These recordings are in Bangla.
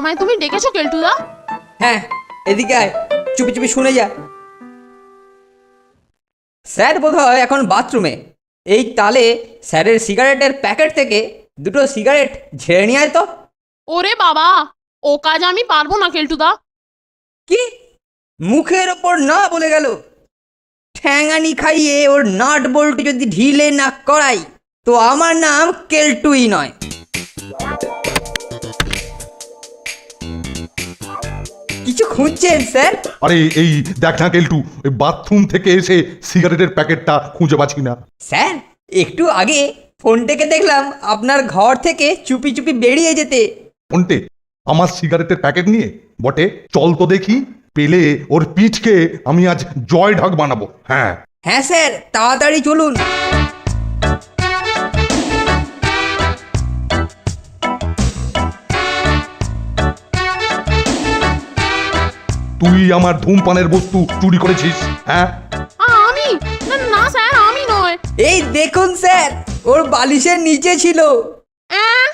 আমায় তুমি ডেকেছো কেলটুদা? হ্যাঁ, এদিকে আয়, চুপি চুপি শুনে যা। স্যার বোধহয় এখন বাথরুমে। এই তালে স্যারের সিগারেটের প্যাকেট থেকে দুটো সিগারেট ঝেড়ে নিয়ে আয় তো। ওরে বাবা, ও কাজ আমি পারবো না কেলটুদা। কি মুখের ওপর না বলে গেল? ঠ্যাঙানি খাইয়ে ওর নাট বল্টু যদি ঢিলে না করাই তো আমার নাম কেলটুই নয়। কিছু খুঁজছেন স্যার? আরে এই দেখ না কেলটু, ওই বাথরুম থেকে এসে সিগারেটের প্যাকেটটা খুঁজে পাচ্ছি না। স্যার, একটু আগে ফোনটাকে দেখলাম আপনার ঘর থেকে চুপি চুপি বেরিয়ে যেতে। ফোনটে আমার সিগারেটের প্যাকেট নিয়ে বটে? চল তো দেখি, পেলে ওর পিঠকে আমি আজ জয় ঢাক বানাবো। হ্যাঁ হ্যাঁ স্যার, তাড়াতাড়ি চলুন। তুই আমার ধূমপানের বস্তু চুরি করেছিস? হ্যাঁ আমি না স্যার, আমি নয়। এই দেখুন স্যার, ওর বালিশের নিচে ছিল। অ্যাঁ?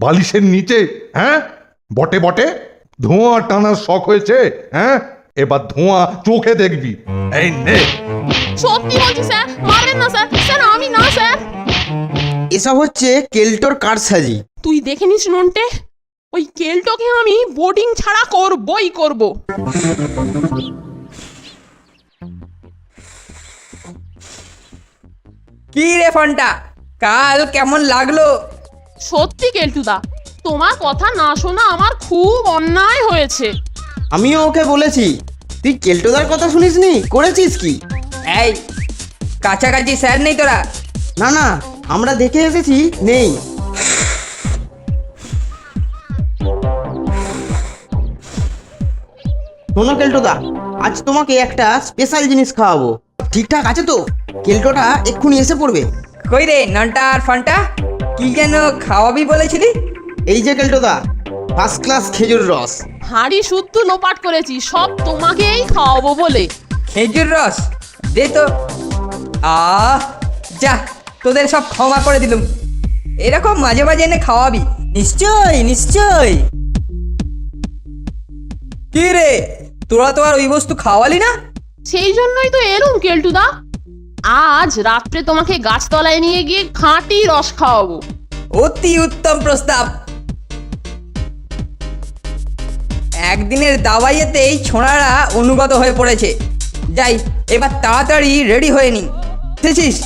বালিশের নিচে? হ্যাঁ বটে বটে, ধোঁয়া টানার শখ হয়েছে। হ্যাঁ এবার ধোঁয়া চোখে দেখবি। এই নে। সত্যি বলছি স্যার, মারবেন না স্যার। স্যার আমি না স্যার। এসব হচ্ছে কেল্টোর কারসাজি। তুই দেখে নিস নন্টে, ওই কেলটোকে আমি বোর্ডিং ছাড়া করবই করব। কি রে ফোনটা, কাল কেমন লাগলো? সত্যি কেলটুদা, তোমার কথা না শোনা আমার খুব অন্যায় হয়েছে। আমিও ওকে বলেছি, তুই কেল্টোদার কথা শুনিসনি? করেছিস কি? এই কাছাকাছি স্যার নেই তোরা? না না, আমরা দেখে এসেছি, নেই। শোনো কেল্টোদা, আজ তোমাকে একটা স্পেশাল জিনিস খাওয়াবো। ঠিকঠাক আছে তো? কেল্টোটা এক্ষুনি এসে পড়বে। কই রে নন্টা আর ফোনটা, কি যেন খাওয়াবি বলেছিলি? এই যে কেল্টোদা, ফার্স্ট ক্লাস খেজুর রস। হাঁড়ি শুদ্ধ লোপাট করেছি সব তোমাকেই খাওয়াবো বলে। খেজুর রস দে তো। যা, তোদের সব ক্ষমা করে দিলুম। এরকম মাঝে মাঝে এনে খাওয়াবি। নিশ্চয় নিশ্চয়। কি রে, তোরা তো আর ওই বস্তু খাওয়ালি না? সেই জন্যই তো এলুম কেলটুদা। আজ রাত্রে তোমাকে গাছতলায় নিয়ে গিয়ে খাঁটি রস খাওয়াবো। অতি উত্তম প্রস্তাব। একদিনের দাওয়াইয়েতেই ছোঁড়ারা অনুগত হয়ে পড়েছে। যাই, এবার তাড়াতাড়ি রেডি হয়ে নি। দেখছিস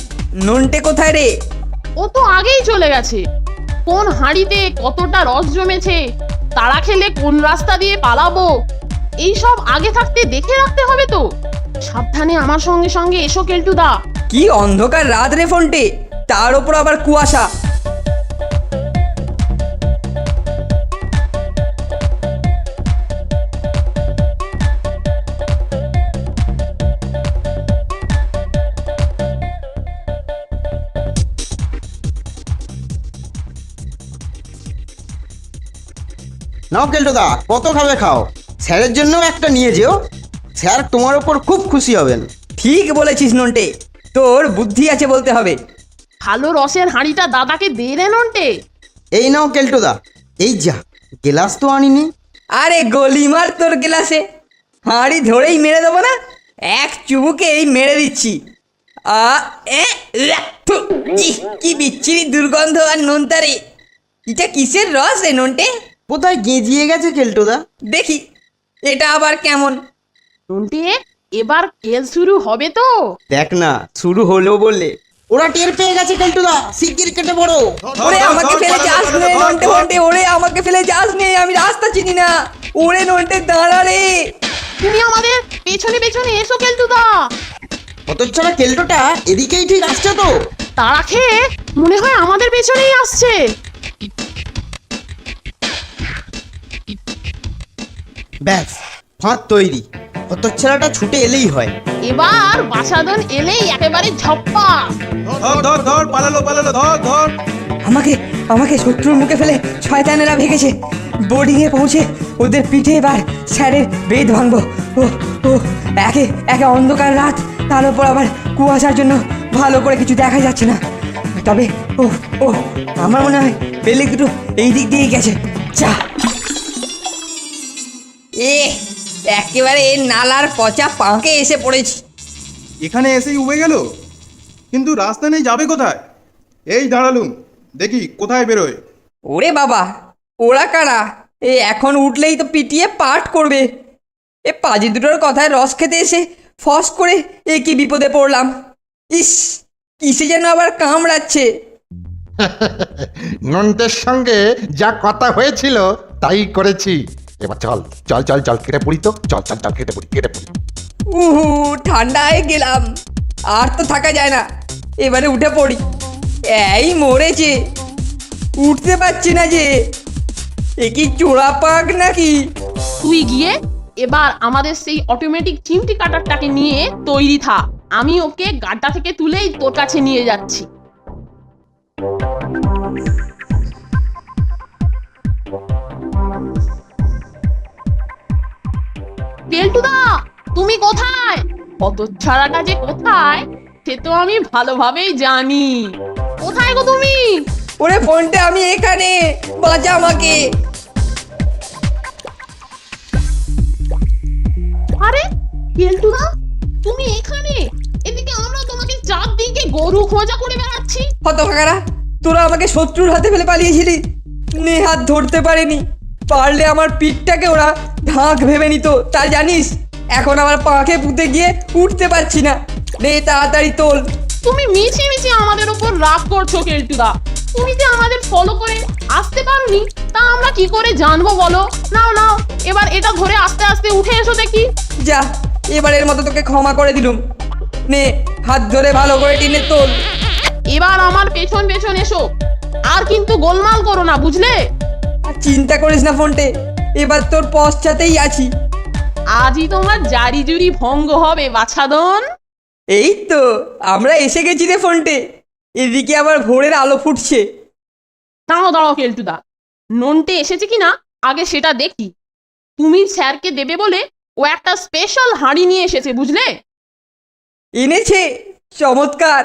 নন্টে কোথায় রে? ও তো আগেই চলে গেছে। কোন হাঁড়িতে কতটা রস জমেছে, তারা খেলে কোন রাস্তা দিয়ে পালাবো, এই সব আগে থাকতে দেখে রাখতে হবে তো। সাবধানে আমার সঙ্গে সঙ্গে এসো কেলটুদা। কি অন্ধকার রাত রে ফোনটে, তার ওপর আবার কুয়াশা। নাও কেল্টোদা, কত খাবে খাও। স্যারের জন্য একটা নিয়ে যেও, স্যার তোমার ওপর খুব খুশি হবেন। ঠিক বলেছিস নন্টে, তোর বুদ্ধি আছে বলতে হবে। ভালো রসের হাঁড়িটা দাদাকে দে রে নন্টে। এই নাও কেল্টোদা, এই যা, গ্লাস তো আনিনি। আরে গলিমার তোর গ্লাসে, হাঁড়ি ধরেই মেরে দেবো না? এক চুমুকেই মেরে দিচ্ছি। কি বিচ্ছিরি দুর্গন্ধ আর নোনতারে। এটা কিসের রস রে নন্টে? কোথায় গেঁজিয়ে গেছে কেল্টোদা। দেখি এটা আবার কেমন। নন্টে, এবার খেল শুরু হবে তো? দেখ না, শুরু হলো বললে। ওরা টের পেয়ে গেছে কেল্টোদা, শিগগির কেটে পড়ো। ওরে আমাকে ফেলে যাস নে নন্টে ফন্টে, ওরে আমাকে ফেলে যাস নে, আমি রাস্তা চিনি না। ওরে নন্টে দাঁড়া রে। তুমি আমাদের পেছনে পেছনে এসো কেলটুদা। হতচ্ছাড়া কেল্টোটা এদিকেই ঠিক আসছে তো। তারা খেয়ে মনে হয় আমাদের পেছনেই আসছে। ব্যাস, ফাঁদ তৈরি। হতচ্ছাড়াটা ছুটে এলেই হয়। এবার বাসাদন এলেই একেবারে ঝপ্পা। ধর ধর, পালালো পালালো, ধর ধর। আমাকে আমাকে শত্রুর মুখে ফেলে শয়তানেরা ভেগেছে। বোর্ডিংয়ে পৌঁছে ওদের পিঠে এবার স্যারের বেদ ভাঙবো। ও ও একে একে অন্ধকার রাত, তার উপর আবার কুয়াশার জন্য ভালো করে কিছু দেখা যাচ্ছে না। তবে ও ও আমার মনে হয় পেলে দুটো এই দিক দিয়েই গেছে। যা। এ একেবারে এই নালার পচা পাঁকে এসে পড়েছি। এখানে এসেই উবে গেল, কিন্তু রাস্তা নেই, যাবে কোথায়? এই দাঁড়ালুম, দেখি কোথায় বেরোয়। ওরে বাবা, ওরা কারা? এ এখন উঠলেই তো পিটিয়ে পাঠ করবে। এ পাজি দুটোর কথায় রস খেতে এসে ফস করে এ কি বিপদে পড়লাম। ইস, কিসে যেন আবার কামড়াচ্ছে। নন্দের সঙ্গে যা কথা হয়েছিল তাই করেছি। এবার চল চল চল চল কেটে পড়ি তো, চল চল চল কেটে পড়ি কেটে পড়ি। উহু, ঠান্ডায় গেলাম, আর তো থাকা যায় না। এবারে উঠে পড়ি। এই মরেছে, উঠতে পারছি না যে। এ কি চোরা পাক নাকি? তুই গিয়ে এবার আমাদের সেই অটোমেটিক চিমটি কাটারটাকে নিয়ে তৈরি থাক। আমি ওকে গাড্ডা থেকে তুলেই তোর কাছে নিয়ে যাচ্ছি। কেলটুদা, তুমি কোথায়? হতচ্ছাড়াটা যে কোথায় সে তো আমি ভালোভাবেই জানি। কোথায় গো তুমি? ওরে ফোনটা, আমি এখানে, বাঁচা আমাকে। আরে কেলটুদা, তুমি এখানে? এদিকে আমরা তোমাকে চারদিকে গরু খোঁজা করে বেড়াচ্ছি। হতভাগারা, তোরা আমাকে শত্রুর হাতে ফেলে পালিয়েছিলি, নেহাত ধরতে পারিনি। পারলে আমার পিঠটাকে ওরা ঢাক ভেবে নিত, তা জানিস? এখন আমার পাখে পুঁতে গিয়ে উঠতে পারছি না। নে তাড়াতাড়ি তোল। তুমি মিছি মিছি আমাদের উপর রাগ করছো কেলটুদা। তুমি যে আমাদের ফলো করে আসতে পারোনি তা আমরা কি করে জানবো বলো? নাও নাও, এবার এটা ধরে আস্তে আস্তে উঠে এসো দেখি। যা, এবারের মতো তোকে ক্ষমা করে দিলুম। নে, হাত ধরে ভালো করে টেনে তোল। এবার আমার পেছন পেছন এসো, আর কিন্তু গোলমাল করো না, বুঝলে? আর চিন্তা করিস না ফোনটে, এবার তোর পশ্চাতেই আছি। আজই তোমার জারি জুরি ভঙ্গ হবে বাছাদন। এই তো আমরা এসে গেছি রে ফোনটে। এদিকে আবার ভোরের আলো ফুটছে। দাঁড়াও দাঁড়াও কেলটুদা, নন্টে এসেছে কিনা আগে সেটা দেখি। তুমি স্যারকে দেবে বলে ও একটা স্পেশাল হাঁড়ি নিয়ে এসেছে, বুঝলে? এনেছে, চমৎকার।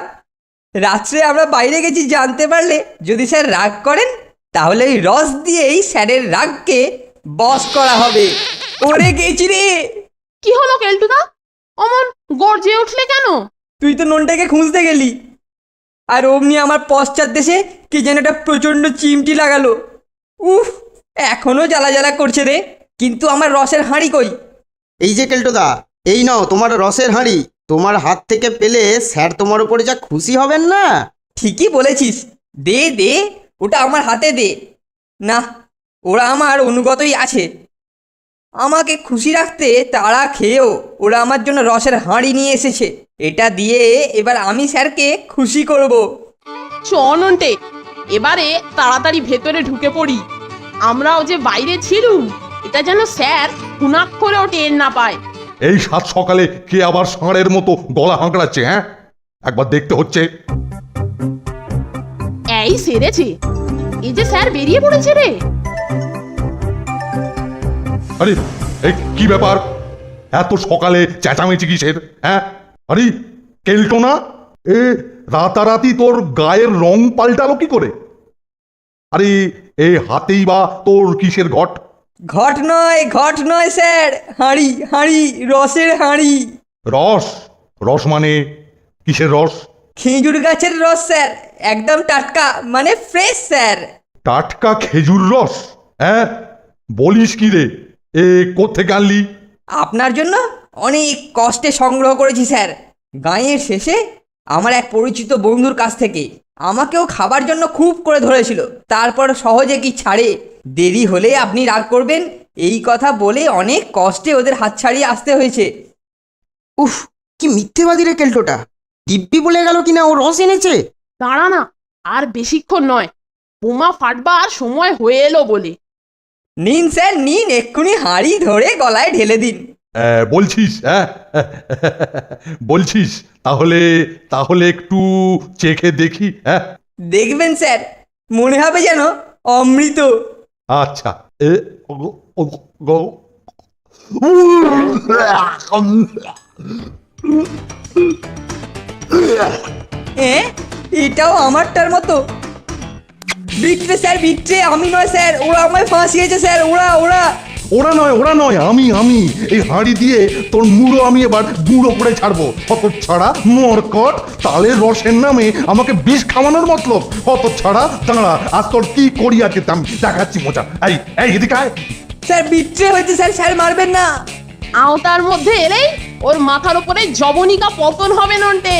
রাত্রে আমরা বাইরে গেছি জানতে পারলে যদি স্যার রাগ করেন তাহলে এই রস দিয়েই স্যারের রাগকে বশ করা হবে। ওরে গেছি রে। কি হলো কেলটুদা, অমন গর্জে উঠলে কেন? তুই তো ননটাকে খুঁজতে গেলি, আর অমনি আমার পশ্চাৎ দেশে কে যেন একটা প্রচণ্ড চিমটি লাগালো। উফ, এখনো জ্বালা জ্বালা করছে রে। কিন্তু আমার রসের হাঁড়ি কই? এই যে কেলটোদা, এই নাও তোমার রসের হাঁড়ি। তোমার হাত থেকে পেলে স্যার তোমার উপরে যা খুশি হবেন না। ঠিকই বলেছিস, দে দে, ওটা আমার হাতে দে। না, ওরা আমার অনুগতই আছে। আমাকে খুশি রাখতে তাড়া খেয়েও ওরা আমার জন্য রসের হাঁড়ি নিয়ে এসেছে। এটা দিয়ে এবার আমি স্যারকে খুশি করব। চ নন্টে, এবারে তাড়াতাড়ি ভেতরে ঢুকে পড়ি। আমরাও যে বাইরে ছিলুম, এটা যেন স্যার হুনাক্ষরেও টের না পায়। এই সাত সকালে কে আবার ষাঁড়ের মতো গলা হাঁকড়াচ্ছে? হ্যাঁ, একবার দেখতে হচ্ছে। এই সেরেছে, এই যে স্যার বেরিয়ে পড়েছে রে। আরে এই কি ব্যাপার? এত সকালে চেঁচামেচি কিসের? হ্যাঁ, আরে কেলটো না, এ রাতারাতি তোর গায়ের রং পাল্টালো কি করে? আরে এ হাতেই বা তোর কিসের ঘট? ঘট নয় স্যার, হাঁড়ি হাঁড়ি, রসের হাঁড়ি। রস? রস মানে কিসের রস? খেজুর গাছের রস স্যার, একদম টাটকা, মানে ফ্রেশ স্যার। টাটকা খেজুর রস? হ্যাঁ, বলিস কি রে? এ কোত্থেকে আনলি? আপনার জন্য অনেক কষ্টে সংগ্রহ করেছি স্যার। গাঁয়ের শেষে আমার এক পরিচিত বন্ধুর কাছ থেকে। আমাকেও খাবার জন্য খুব করে ধরেছিল, তারপর সহজে কি ছাড়ে। দেরি হলে আপনি রাগ করবেন এই কথা বলে অনেক কষ্টে ওদের হাত ছাড়িয়ে আসতে হয়েছে। উফ, কি মিথ্যেবাদী রে কেলটোটা। দিব্যি বলে গেল কিনা ও রস এনেছে। দাঁড়া না, আর বেশিক্ষণ নয়, বোমা ফাটবার সময় হয়ে এলো বলে। নিন স্যার নিন, এক্ষুনি হাঁড়ি ধরে গলায় ঢেলে দিন। বলছিস? হ্যাঁ বলছিস, তাহলে তাহলে একটু চেখে দেখি। হ্যাঁ, দেখবেন স্যার, মনে হবে যেন অমৃত। আচ্ছা। এ এটাও আমারটার মতো। বিট্রে স্যার, বিট্রে, আমি নয় স্যার, ওরা আমায় ফাঁসিয়েছে স্যার, ওরা। ওরা নয় আমি এই হাঁড়ি দিয়ে তোর মুড়ো আমি এবার গুঁড়ো করে ছাড়বো। হতচ্ছাড়া মরকট, তালের রসের নামে আমাকে বিষ খাওয়ানোর মতলব। হতচ্ছাড়া, দাঁড়া, আজ তোর কি করি আছে আমি দেখাচ্ছি মজা। এই এদিকে আয়। স্যার বিট্রে হয়েছে স্যার, স্যার মারবেন না। আওতার মধ্যে এলেই ওর মাথার উপরে জবনিকা পতন হবে নন্টে।